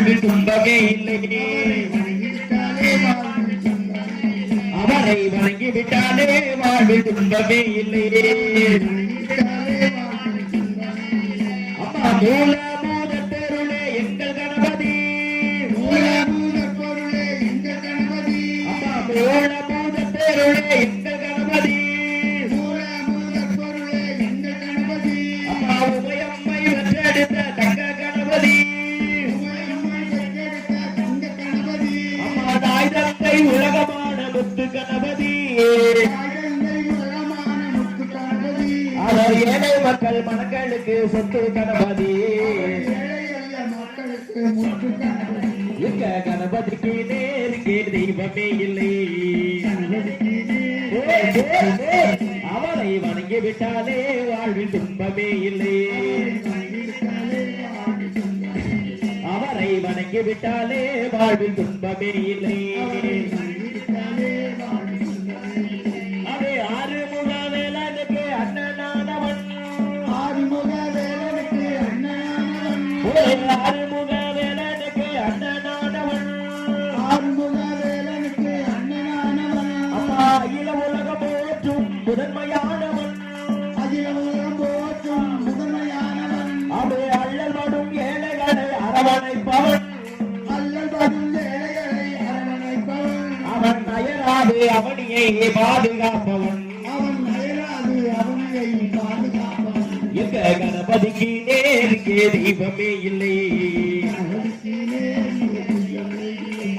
வாழ்வில் துன்பமே இல்லை. அவரை வணங்கிவிட்டாலே வாழ்வில் துன்பமே இல்லை. அம்மா மூலமூல பொருளே எங்கள் கணபதி, மூலமூல பொருளே எங்கள் கணபதி. அம்மா மூலமூல பொருளே எங்கள் கணபதி, மூலமூல பொருளே எங்கள் கணபதி. அம்மா உமையம்மை வென்றெடுத்த தங்க கணபதி, உமையம்மை வென்றெடுத்த தங்க கணபதி. அம்மா தாய் தந்தை உலகமான முத்து கணபதி, அவர் ஏழை மக்கள் மனங்களுக்கு சொத்து கணபதி. எங்க கணபதிக்கு நேருக்கு தெய்வமே இல்லை. அவரை வணங்கி விட்டாலே வாழ்வில் துன்பமே இல்லை. அவரை வணங்கி விட்டாலே வாழ்வில் துன்பமே இல்லை. ஆறுமுக வேலனுக்கு அண்ணனானவன், ஆறுமுக வேலனுக்கு அண்ணனானவன். அம்மா அகில உலகம் போற்றும் முதன்மையானவன், அகில உலகம் போற்றும் முதன்மையானவன். அவன் அள்ளல் படும் ஏழைகளை அரவணைப்பவன், அள்ளல் படும் ஏழைகளை அரவணைப்பவன். அவன் அயராது அவனியை பாதுகாப்பவன், அவன் அயராது அவனியை பாதுகாப்பவன். எங்க கணபதிக்கு நேருக்கு தெய்வமே இல்லை.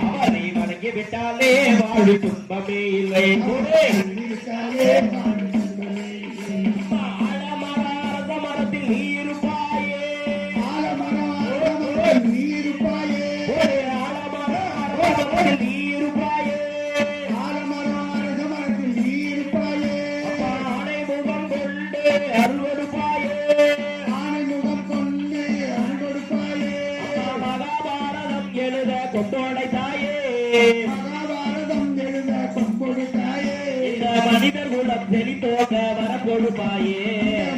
அவரை வணங்கி விட்டாலே வாழ்வு துன்பமே இல்லை. ஆலமரத்தில் நீருப்பாயே, ஆலமரத்தில் நீருப்பாயே, ஆலமரத்தில் நீருப்பாயே, ஆலமரத்தில் நீருப்பாயே. ஆனை முகம் கொண்டு அருள்வடுப்பாயே, எழுத கொண்டோடை தாயே, மகாபாரதம் எழுத கொண்டோடை தாயே. இந்த மனிதர் குலம் செழித்தோங்க வரம் கொடுப்பாயே,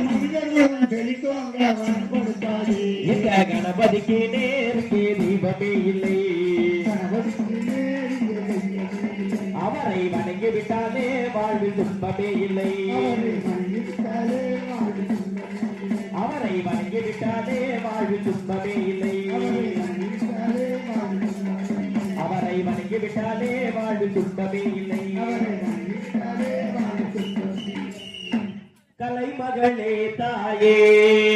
மனிதர் குலம் செழித்தோங்க வரம் கொடுப்பாயே. இந்த கணபதிக்கு நேருக்கு தெய்வமே இல்லை. அவரை வணங்கி விட்டாலே வாழ்வில் துன்பமே இல்லை. அவரை வணங்கி விட்டாலே வாழ்வில் துன்பமே இல்லை. அவரை வணங்கி விட்டாலே வாழ்வில் துன்பமே இல்லை. கலைமகளே தாயே.